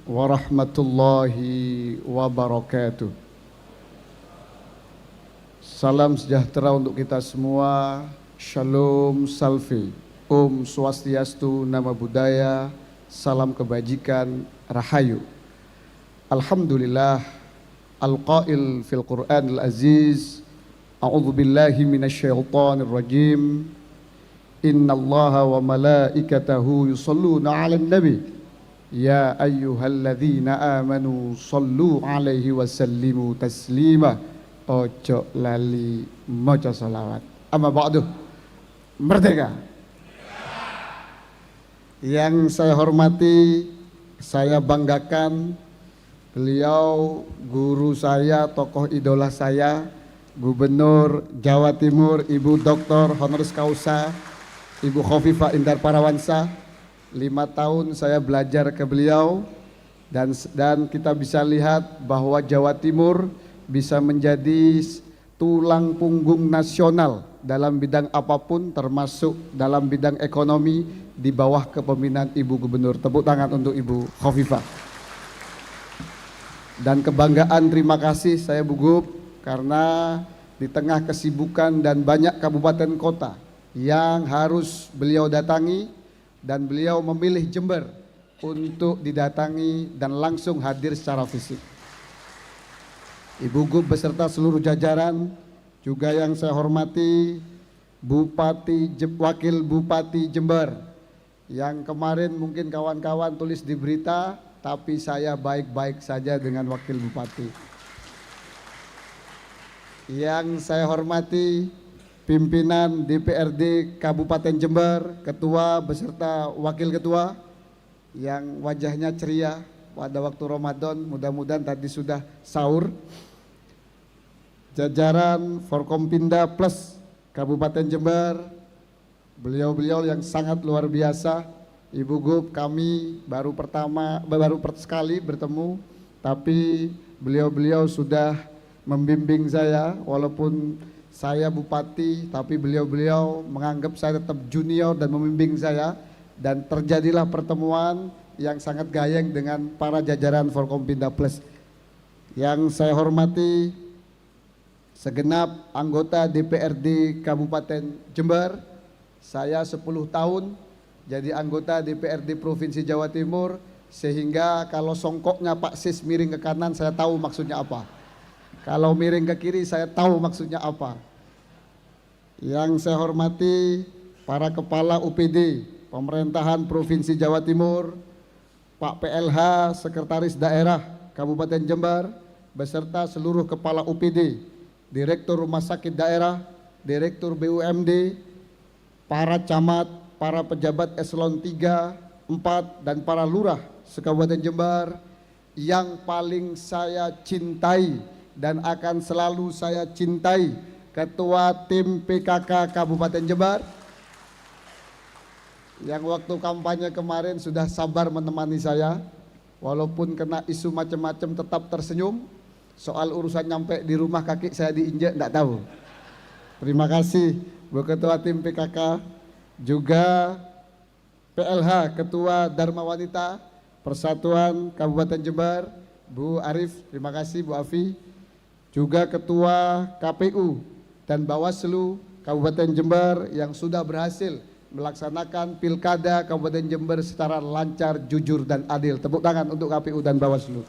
warahmatullahi wabarakatuh. Salam sejahtera untuk kita semua. Shalom Salve. Om Swastiastu, Nama Budaya, salam kebajikan, Rahayu. Alhamdulillah, Al-Qail fil Qur'anil Aziz, A'udzu billahi minasyaitonir rajim. Innallaha wa malaikatahu yusholluna 'alan nabi. Ya ayyuhalladzina amanu shollu 'alaihi wa sallimu taslima. Ojo lali maca salawat. Amma ba'du. Merdeka. Yang saya hormati, saya banggakan, beliau guru saya, tokoh idola saya, Gubernur Jawa Timur, Ibu Dr. Honoris Causa, Ibu Khofifah Indar Parawansa. 5 tahun saya belajar ke beliau, dan kita bisa lihat bahwa Jawa Timur bisa menjadi tulang punggung nasional dalam bidang apapun, termasuk dalam bidang ekonomi di bawah kepemimpinan Ibu Gubernur. Tepuk tangan untuk Ibu Khofifah. Dan kebanggaan, terima kasih saya Bu Gub, karena di tengah kesibukan dan banyak kabupaten kota yang harus beliau datangi, dan beliau memilih Jember untuk didatangi dan langsung hadir secara fisik. Ibu Gub beserta seluruh jajaran, juga yang saya hormati Wakil Bupati Jember, yang kemarin mungkin kawan-kawan tulis di berita, tapi saya baik-baik saja dengan Wakil Bupati. Yang saya hormati pimpinan DPRD Kabupaten Jember, ketua beserta wakil ketua, yang wajahnya ceria pada waktu Ramadan, mudah-mudahan tadi sudah sahur. Jajaran Forkompinda Plus Kabupaten Jember, beliau-beliau yang sangat luar biasa. Ibu Gub, kami baru sekali bertemu, tapi beliau-beliau sudah membimbing saya. Walaupun saya bupati, tapi beliau-beliau menganggap saya tetap junior dan membimbing saya, dan terjadilah pertemuan yang sangat gayeng dengan para jajaran Forkompinda Plus. Yang saya hormati segenap anggota DPRD Kabupaten Jember. Saya 10 tahun jadi anggota DPRD Provinsi Jawa Timur, sehingga kalau songkoknya Pak Sis miring ke kanan, saya tahu maksudnya apa. Kalau miring ke kiri, saya tahu maksudnya apa. Yang saya hormati para kepala UPD Pemerintahan Provinsi Jawa Timur, Pak PLH Sekretaris Daerah Kabupaten Jember, beserta seluruh kepala UPD, Direktur Rumah Sakit Daerah, Direktur BUMD, para camat, para pejabat eselon 3, 4, dan para lurah se-Kabupaten Jember. Yang paling saya cintai dan akan selalu saya cintai, Ketua Tim PKK Kabupaten Jember, yang waktu kampanye kemarin sudah sabar menemani saya, walaupun kena isu macam-macam tetap tersenyum. Soal urusan nyampe di rumah kaki saya diinjek, enggak tahu. Terima kasih Bu Ketua Tim PKK, juga PLH Ketua Dharma Wanita Persatuan Kabupaten Jember, Bu Arif. Terima kasih Bu Afi. Juga Ketua KPU dan Bawaslu Kabupaten Jember yang sudah berhasil melaksanakan Pilkada Kabupaten Jember secara lancar, jujur, dan adil. Tepuk tangan untuk KPU dan Bawaslu.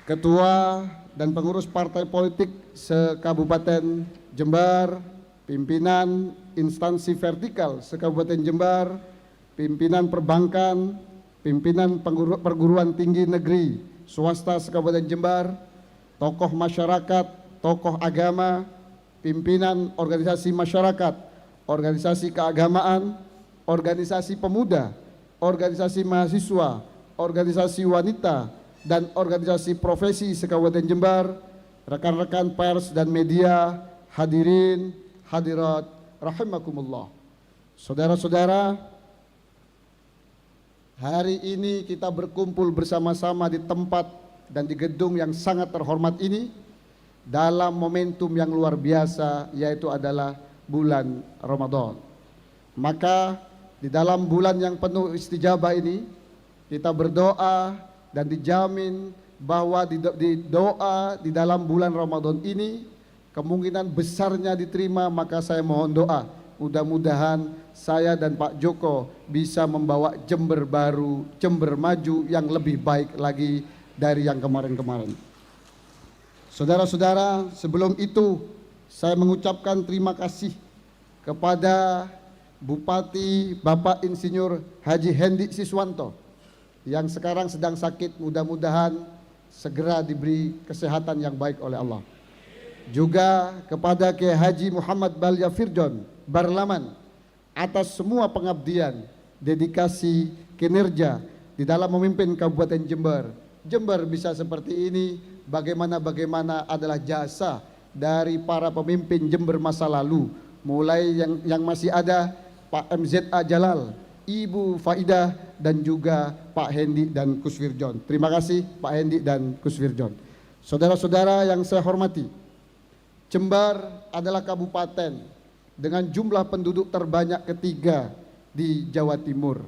Ketua dan pengurus partai politik se-Kabupaten Jember, pimpinan instansi vertikal se-Kabupaten Jember, pimpinan perbankan, pimpinan perguruan tinggi negeri swasta se-Kabupaten Jember, tokoh masyarakat, tokoh agama, pimpinan organisasi masyarakat, organisasi keagamaan, organisasi pemuda, organisasi mahasiswa, organisasi wanita, dan organisasi profesi se-Kabupaten Jember, rekan-rekan pers dan media, hadirin, hadirat, rahimakumullah. Saudara-saudara, hari ini kita berkumpul bersama-sama di tempat dan di gedung yang sangat terhormat ini dalam momentum yang luar biasa, yaitu adalah bulan Ramadan. Maka di dalam bulan yang penuh istijabah ini, Kita berdoa dan dijamin bahwa di doa di dalam bulan Ramadan ini kemungkinan besarnya diterima. Maka saya mohon doa, mudah-mudahan saya dan Pak Joko bisa membawa Jember baru, Jember maju yang lebih baik lagi dari yang kemarin-kemarin. Saudara-saudara, sebelum itu saya mengucapkan terima kasih kepada Bupati Bapak Insinyur Haji Hendi Siswanto yang sekarang sedang sakit. Mudah-mudahan segera diberi kesehatan yang baik oleh Allah. Juga kepada Kiai Haji Muhammad Balya Firjon Barlaman atas semua pengabdian, dedikasi, kinerja di dalam memimpin Kabupaten Jember. Jember bisa seperti ini bagaimana adalah jasa dari para pemimpin Jember masa lalu, mulai yang masih ada Pak MZA Jalal, Ibu Faidah, dan juga Pak Hendi dan Kus Firjon. Terima kasih Pak Hendi dan Kus Firjon. Saudara-saudara yang saya hormati, Jember adalah kabupaten dengan jumlah penduduk terbanyak ketiga di Jawa Timur.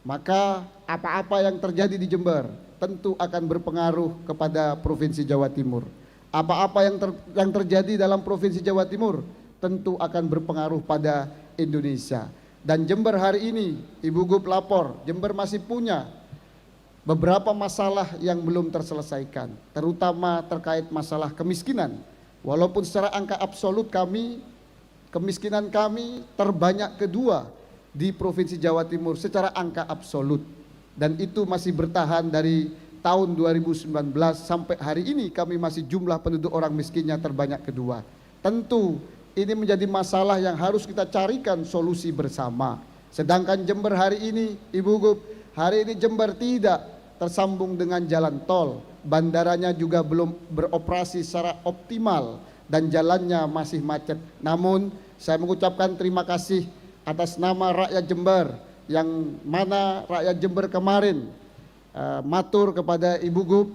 Maka apa-apa yang terjadi di Jember tentu akan berpengaruh kepada Provinsi Jawa Timur. Apa-apa yang terjadi dalam Provinsi Jawa Timur tentu akan berpengaruh pada Indonesia. Dan Jember hari ini, Ibu Gub lapor, Jember masih punya beberapa masalah yang belum terselesaikan, terutama terkait masalah kemiskinan. Walaupun secara angka absolut kemiskinan kami terbanyak kedua di Provinsi Jawa Timur secara angka absolut. Dan itu masih bertahan dari tahun 2019 sampai hari ini kami masih jumlah penduduk orang miskinnya terbanyak kedua. Tentu ini menjadi masalah yang harus kita carikan solusi bersama. Sedangkan Jember hari ini, Ibu Gub, hari ini Jember tidak tersambung dengan jalan tol. Bandaranya juga belum beroperasi secara optimal dan jalannya masih macet. Namun saya mengucapkan terima kasih atas nama rakyat Jember, yang mana rakyat Jember kemarin matur kepada Ibu Gub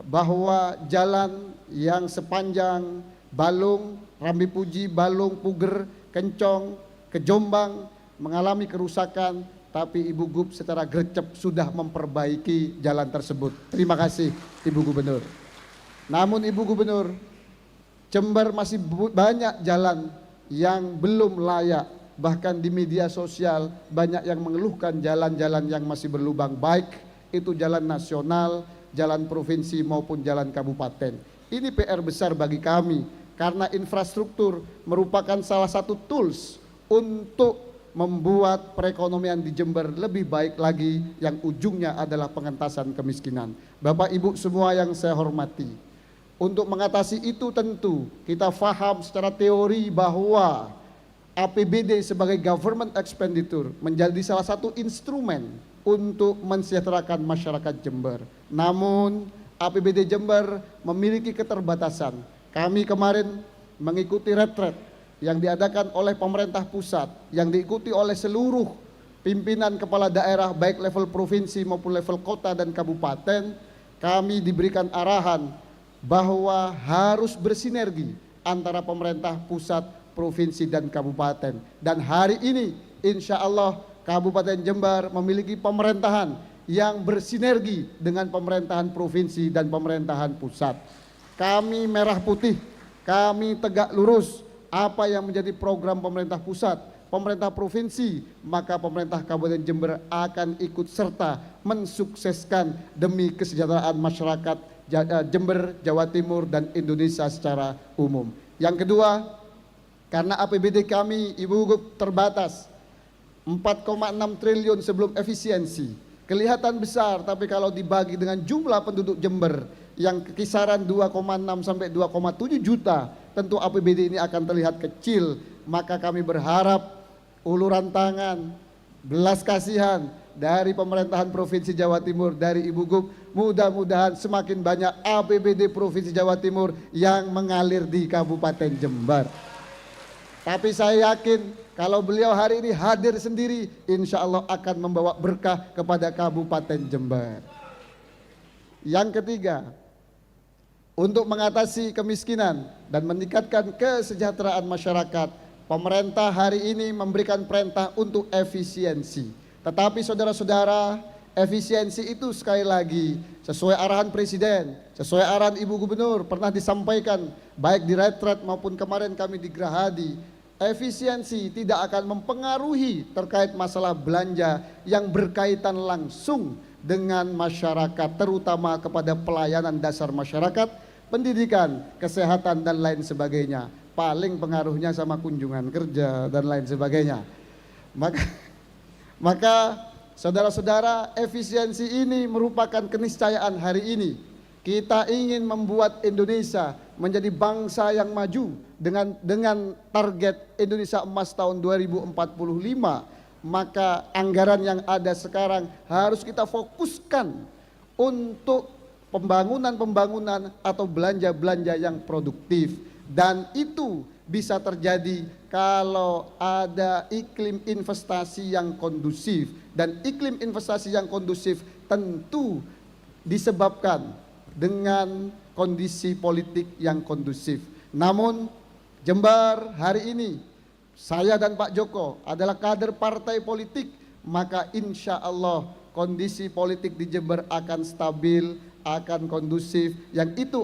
bahwa jalan yang sepanjang Balung, Rambi Puji, Balung, Puger, Kencong, ke Jombang mengalami kerusakan, tapi Ibu Gub secara gercep sudah memperbaiki jalan tersebut. Terima kasih Ibu Gubernur. Namun Ibu Gubernur, Jember masih banyak jalan yang belum layak. Bahkan di media sosial banyak yang mengeluhkan jalan-jalan yang masih berlubang, baik itu jalan nasional, jalan provinsi maupun jalan kabupaten. Ini PR besar bagi kami, karena infrastruktur merupakan salah satu tools untuk membuat perekonomian di Jember lebih baik lagi, yang ujungnya adalah pengentasan kemiskinan. Bapak Ibu semua yang saya hormati, untuk mengatasi itu tentu kita faham secara teori bahwa APBD sebagai government expenditure menjadi salah satu instrumen untuk mensejahterakan masyarakat Jember. Namun APBD Jember memiliki keterbatasan. Kami kemarin mengikuti retret yang diadakan oleh pemerintah pusat, yang diikuti oleh seluruh pimpinan kepala daerah baik level provinsi maupun level kota dan kabupaten. Kami diberikan arahan bahwa harus bersinergi antara pemerintah pusat, provinsi dan kabupaten. Dan hari ini insya Allah Kabupaten Jember memiliki pemerintahan yang bersinergi dengan pemerintahan provinsi dan pemerintahan pusat. Kami merah putih, kami tegak lurus apa yang menjadi program pemerintah pusat, pemerintah provinsi, maka pemerintah Kabupaten Jember akan ikut serta mensukseskan demi kesejahteraan masyarakat Jember, Jawa Timur dan Indonesia secara umum. Yang kedua, karena APBD kami Ibu Gub terbatas 4,6 triliun sebelum efisiensi, kelihatan besar, tapi kalau dibagi dengan jumlah penduduk Jember yang kisaran 2,6 sampai 2,7 juta, tentu APBD ini akan terlihat kecil. Maka kami berharap uluran tangan, belas kasihan dari pemerintahan Provinsi Jawa Timur, dari Ibu Gub, mudah-mudahan semakin banyak APBD Provinsi Jawa Timur yang mengalir di Kabupaten Jember. Tapi saya yakin kalau beliau hari ini hadir sendiri, insya Allah akan membawa berkah kepada Kabupaten Jember. Yang ketiga, untuk mengatasi kemiskinan dan meningkatkan kesejahteraan masyarakat, pemerintah hari ini memberikan perintah untuk efisiensi. Tetapi saudara-saudara, Efisiensi itu sekali lagi sesuai arahan Presiden, sesuai arahan Ibu Gubernur pernah disampaikan baik di retret maupun kemarin kami di Gerahadi. Efisiensi tidak akan mempengaruhi terkait masalah belanja yang berkaitan langsung dengan masyarakat, terutama kepada pelayanan dasar masyarakat, pendidikan, kesehatan dan lain sebagainya. Paling pengaruhnya sama kunjungan kerja dan lain sebagainya. Maka saudara-saudara, efisiensi ini merupakan keniscayaan hari ini. Kita ingin membuat Indonesia menjadi bangsa yang maju dengan target Indonesia Emas tahun 2045. Maka anggaran yang ada sekarang harus kita fokuskan untuk pembangunan atau belanja-belanja yang produktif. Dan itu bisa terjadi kalau ada iklim investasi yang kondusif. Dan iklim investasi yang kondusif tentu disebabkan dengan kondisi politik yang kondusif. Namun Jember hari ini, saya dan Pak Joko adalah kader partai politik, maka insya Allah kondisi politik di Jember akan stabil, akan kondusif, yang itu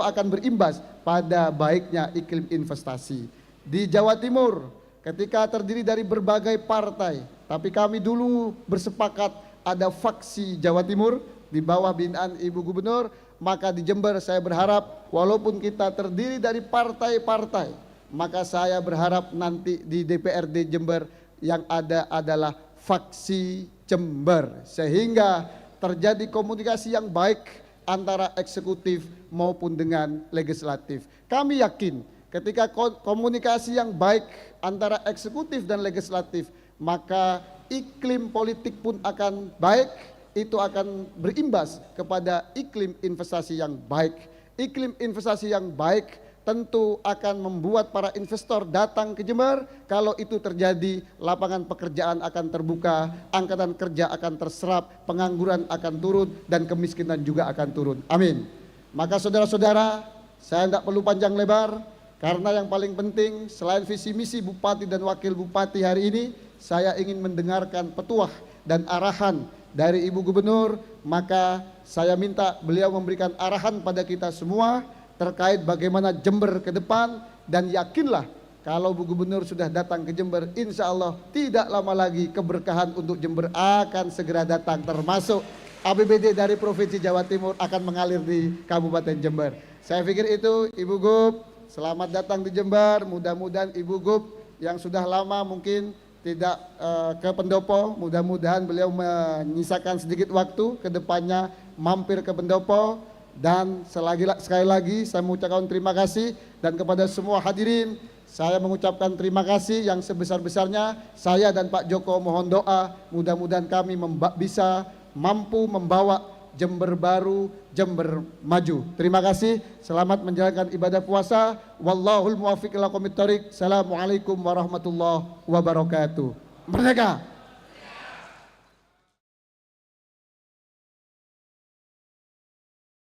akan berimbas pada baiknya iklim investasi. Di Jawa Timur, ketika terdiri dari berbagai partai, tapi kami dulu bersepakat ada faksi Jawa Timur di bawah binaan Ibu Gubernur, maka di Jember saya berharap walaupun kita terdiri dari partai-partai, maka saya berharap nanti di DPRD Jember yang ada adalah faksi Jember, sehingga terjadi komunikasi yang baik antara eksekutif maupun dengan legislatif. Kami yakin ketika komunikasi yang baik antara eksekutif dan legislatif, maka iklim politik pun akan baik, itu akan berimbas kepada iklim investasi yang baik. Iklim investasi yang baik tentu akan membuat para investor datang ke Jember. Kalau itu terjadi, lapangan pekerjaan akan terbuka, angkatan kerja akan terserap, pengangguran akan turun, dan kemiskinan juga akan turun. Amin. Maka saudara-saudara, saya tidak perlu panjang lebar, karena yang paling penting selain visi misi Bupati dan Wakil Bupati hari ini, saya ingin mendengarkan petuah dan arahan dari Ibu Gubernur. Maka saya minta beliau memberikan arahan pada kita semua terkait bagaimana Jember ke depan. Dan yakinlah kalau Bu Gubernur sudah datang ke Jember, insya Allah tidak lama lagi keberkahan untuk Jember akan segera datang, termasuk APBD dari Provinsi Jawa Timur akan mengalir di Kabupaten Jember. Saya pikir itu Ibu Gub, selamat datang di Jember. Mudah-mudahan Ibu Gub yang sudah lama mungkin tidak ke Pendopo, mudah-mudahan beliau menyisakan sedikit waktu ke depannya mampir ke Pendopo. Dan sekali lagi saya mengucapkan terima kasih, dan kepada semua hadirin saya mengucapkan terima kasih yang sebesar-besarnya. Saya dan Pak Joko mohon doa, mudah-mudahan kami bisa mampu membawa Jember baru, Jember maju. Terima kasih, selamat menjalankan ibadah puasa. Wallahul muwaffiq ila aqwamit thoriq. Assalamualaikum warahmatullahi wabarakatuh. Merdeka!